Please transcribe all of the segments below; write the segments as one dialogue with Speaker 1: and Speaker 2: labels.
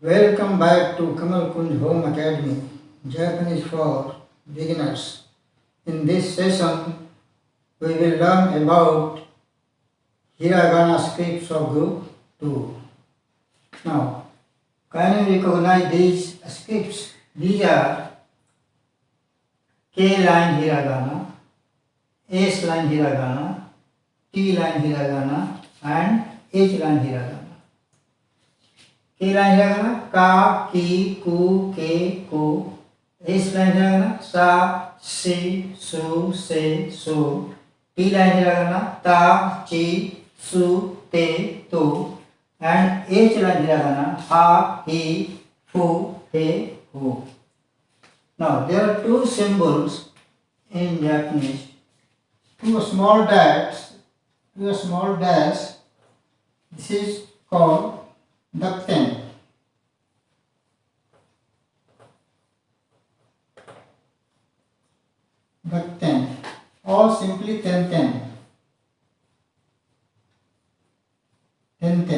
Speaker 1: Welcome back to Kamal Kunj Home Academy, Japanese for beginners. In this session, we will learn about Hiragana scripts of group 2. Now, can you recognize these scripts? These are K line Hiragana, S line Hiragana, T line Hiragana, and H line Hiragana. K line Hiragana, Ka, Ki, Ku, Ke, Ku. S line Hiragana, Sa, Si, Su, Se, Su. T line Hiragana, Ta, Chi, Su, Te, Tu. And H line Hiragana, Ha, Hi, Fu, He, Hu. Now there are two symbols in Japanese. Two small dash. This is called dakuon. Or simply ten. And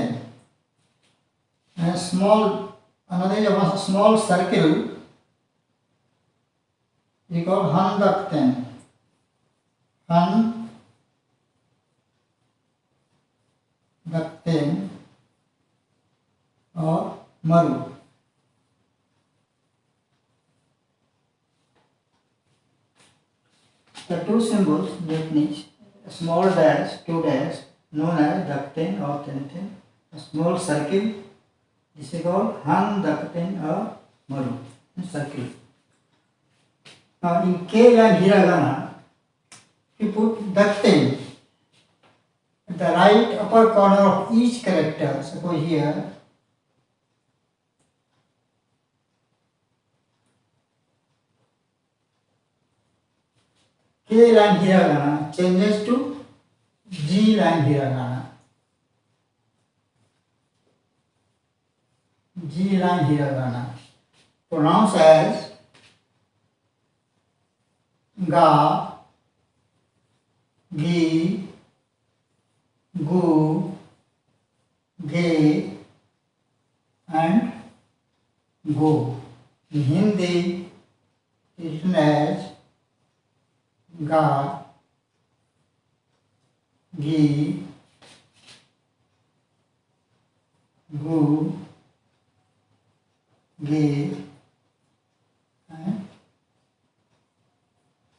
Speaker 1: another small circle we call han dakuon or maru. The two symbols Japanese, a small dash, two dash, known as dakuon or ten. A small circle, this is called han dakuon or maru, circle. Now in K line Hiragana, you put dakuon at the right upper corner of each character. Suppose here, K line Hiragana changes to G line Hiragana. G line Hiragana pronounced as Ga, Gi, Gu, Ge, and Go. In Hindi, it is written as Ga, Gi, Gu, Ge, and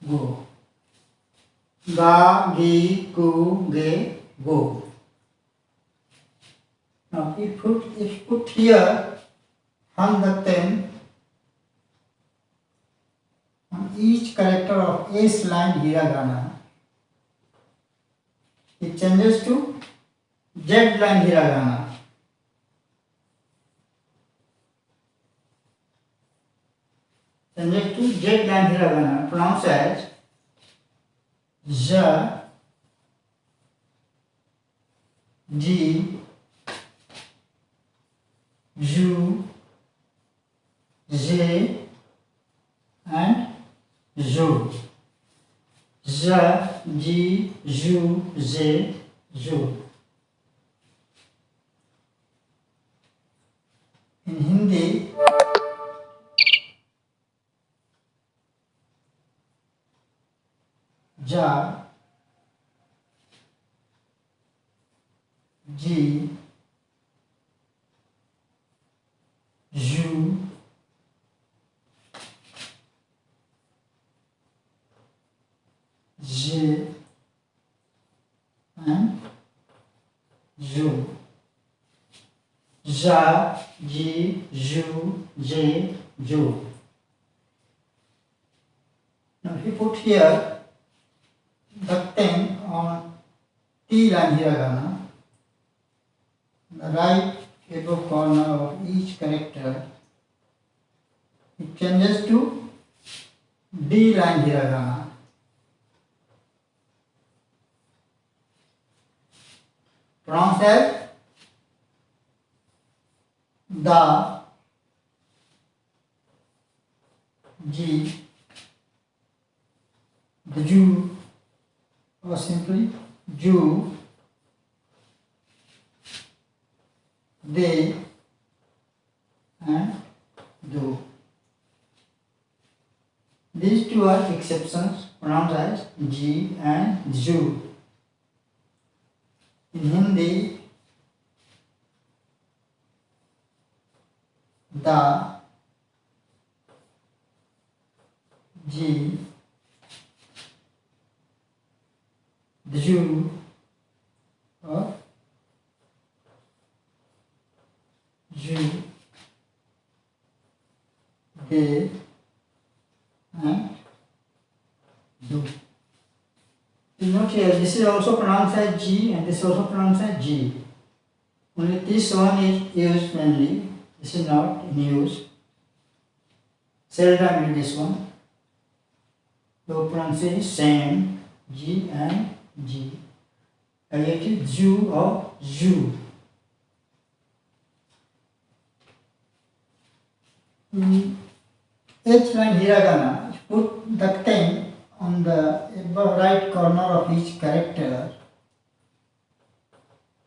Speaker 1: Go. Ga, Gi, Gu, Ge, Go. Now if put here han dakuon on each character of S line Hiragana, it changes to Z line Hiragana. Changes to Z line Hiragana, pronounced as Z, Ji, Ju, Je, and Ju. Z, Ji, Ju, Je, Ju. In Hindi, Ja, Ji, Ju, Je, and Ju. Ja, Ji, Ju, Je, Ju. Now if you put here dakuon on T line Hiragana, the right above corner of each character, it changes to D line Hiragana. Pronounced as Da, Ji, Ju, or simply Ju, De, These two are exceptions pronounced as G and Ju. In Hindi, da, G, Ju or Ju, De and Do. Note here, this is also pronounced as G and this is also pronounced as G. Only this one is used mainly. This is not in use. Seldom in this one. The pronunciation is same, G and G. And it is Ju or Ju. In H line hiragana, put the pen on the right corner of each character.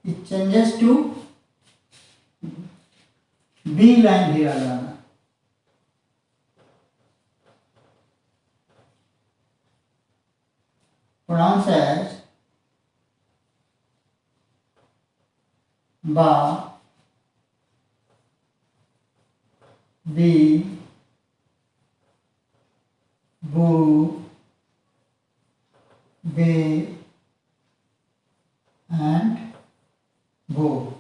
Speaker 1: It changes to B line hiragana. Pronounced as Ba, Bi, Bu, Be and Bo.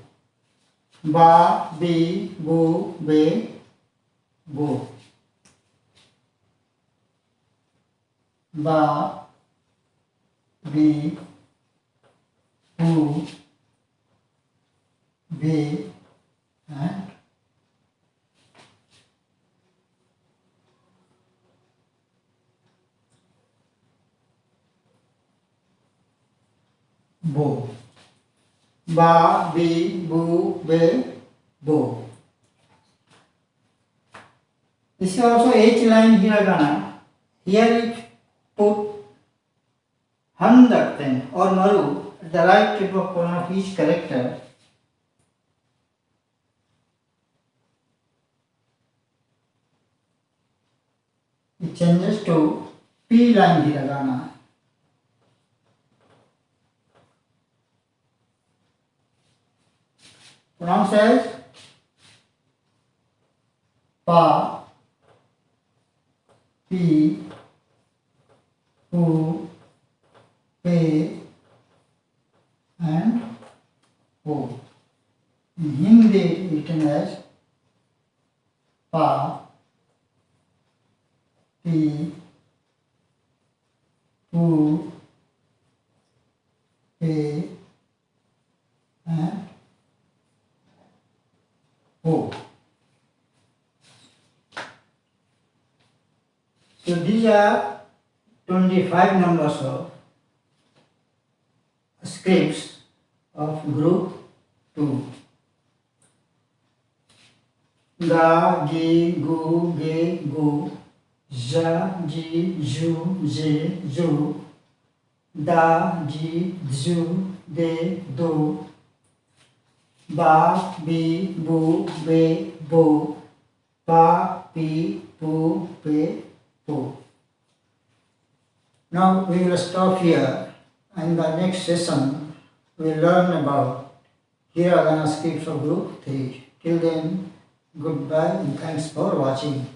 Speaker 1: Ba, Bi, Bu, Be, Bo. Ba, Bi, Bu, Be and Bo. Ba, Bi, Bu, Be, Bo. This is also H line hiragana. Here it put Handakten or Maru at the right tip of corner of each character. It changes to P line hiragana. Pronounced as Pa, Pi, Pu, Pe and Po. In Hindi written as Pa, Pi, Pu, Pe and Po. So these are 25 numbers of scripts of group 2. Ga, gi, gu, ge, gu, ja, ji, ju, je, ju, da, ji, ju, de, do, ba, bi, bu, be, bo, pa, pi, pu, pe, po. Now we will stop here. In the next session we will learn about hiragana scripts of group 3. Till then, goodbye and thanks for watching.